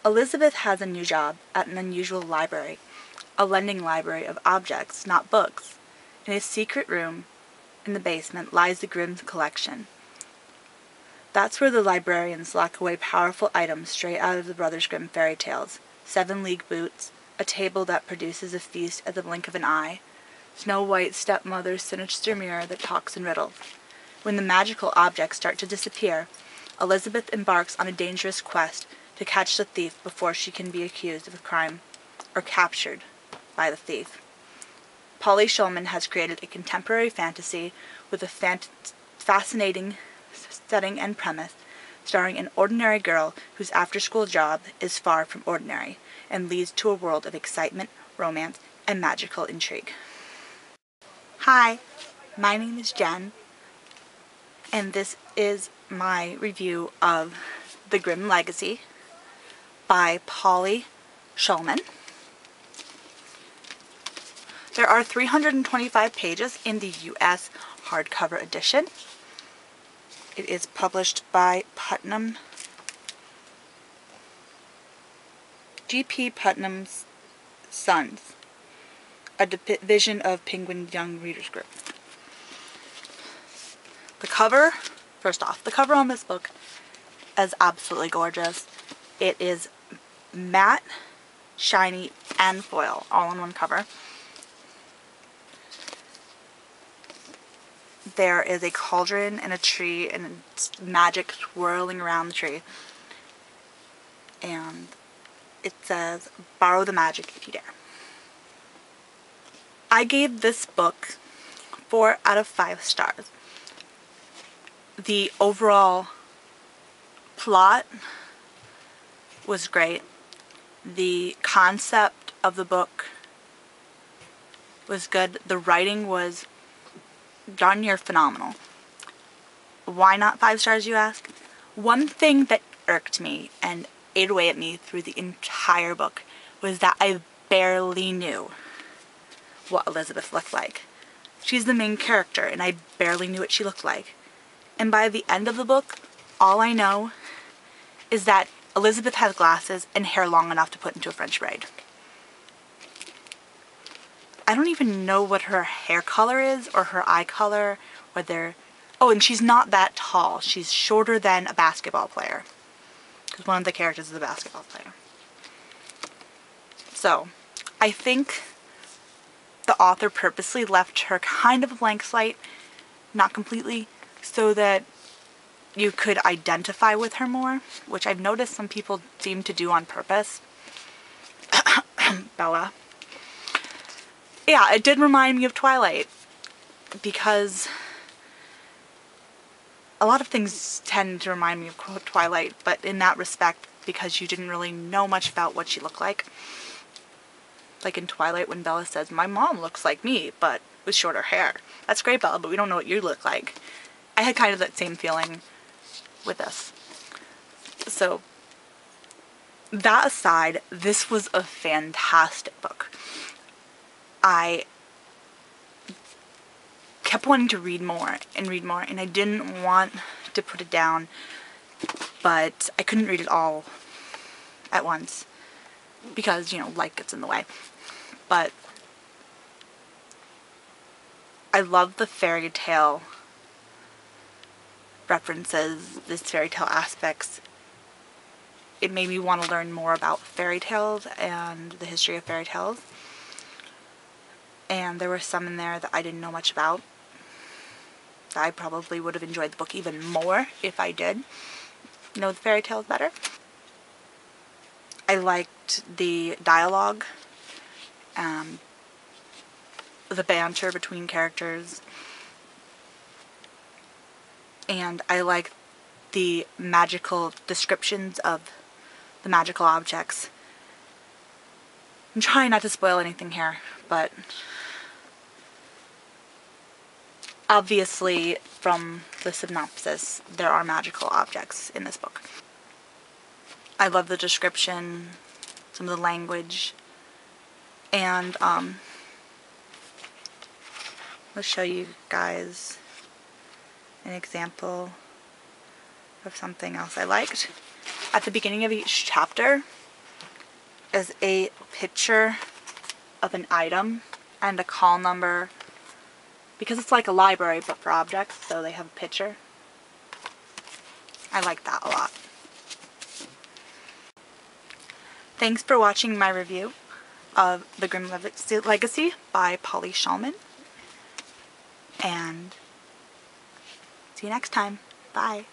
Elizabeth has a new job at an unusual library, a lending library of objects, not books. In a secret room in the basement lies the Grimm collection. That's where the librarians lock away powerful items straight out of the Brothers Grimm fairy tales. 7-league boots, a table that produces a feast at the blink of an eye, Snow White's stepmother's sinister mirror that talks in riddles. When the magical objects start to disappear, Elizabeth embarks on a dangerous quest to catch the thief before she can be accused of a crime or captured by the thief. Poly Shulman has created a contemporary fantasy with a fascinating setting and premise, starring an ordinary girl whose after-school job is far from ordinary and leads to a world of excitement, romance, and magical intrigue. Hi, my name is Jen, and this is my review of The Grimm Legacy by Poly Shulman. There are 325 pages in the U.S. hardcover edition. It is published by G.P. Putnam's Sons, a division of Penguin Young Readers Group. The cover, first off, the cover on this book is absolutely gorgeous. It is matte, shiny, and foil, all in one cover. There is a cauldron and a tree and magic swirling around the tree. And it says, "Borrow the magic if you dare." I gave this book 4 out of 5 stars. The overall plot was great. The concept of the book was good. The writing was darn near phenomenal. Why not 5 stars, you ask? One thing that irked me and ate away at me through the entire book was that I barely knew what Elizabeth looked like. She's the main character, and I barely knew what she looked like. And by the end of the book, all I know is that Elizabeth has glasses and hair long enough to put into a French braid. I don't even know what her hair color is or her eye color, whether... Oh, and she's not that tall. She's shorter than a basketball player, because one of the characters is a basketball player. So, I think the author purposely left her kind of a blank slate, not completely, so that you could identify with her more, which I've noticed some people seem to do on purpose. Bella. Yeah, it did remind me of Twilight, because a lot of things tend to remind me of Twilight, but in that respect, because you didn't really know much about what she looked like. Like in Twilight when Bella says, "My mom looks like me, but with shorter hair." That's great, Bella, but we don't know what you look like. I had kind of that same feeling with this. So, that aside, this was a fantastic book. I kept wanting to read more, and I didn't want to put it down, but I couldn't read it all at once because, you know, life gets in the way. But I love the fairy tale references, this fairy tale aspects. It made me want to learn more about fairy tales and the history of fairy tales. And there were some in there that I didn't know much about. I probably would have enjoyed the book even more if I did know the fairy tales better. I liked the dialogue, the banter between characters, and I liked the magical descriptions of the magical objects. I'm trying not to spoil anything here, but obviously from the synopsis, there are magical objects in this book. I love the description, some of the language, and let's show you guys an example of something else I liked. At the beginning of each chapter, is a picture of an item and a call number, because it's like a library but for objects, so they have a picture. I like that a lot. Thanks for watching my review of the Grimm Legacy by Poly Shulman, and see you next time. Bye.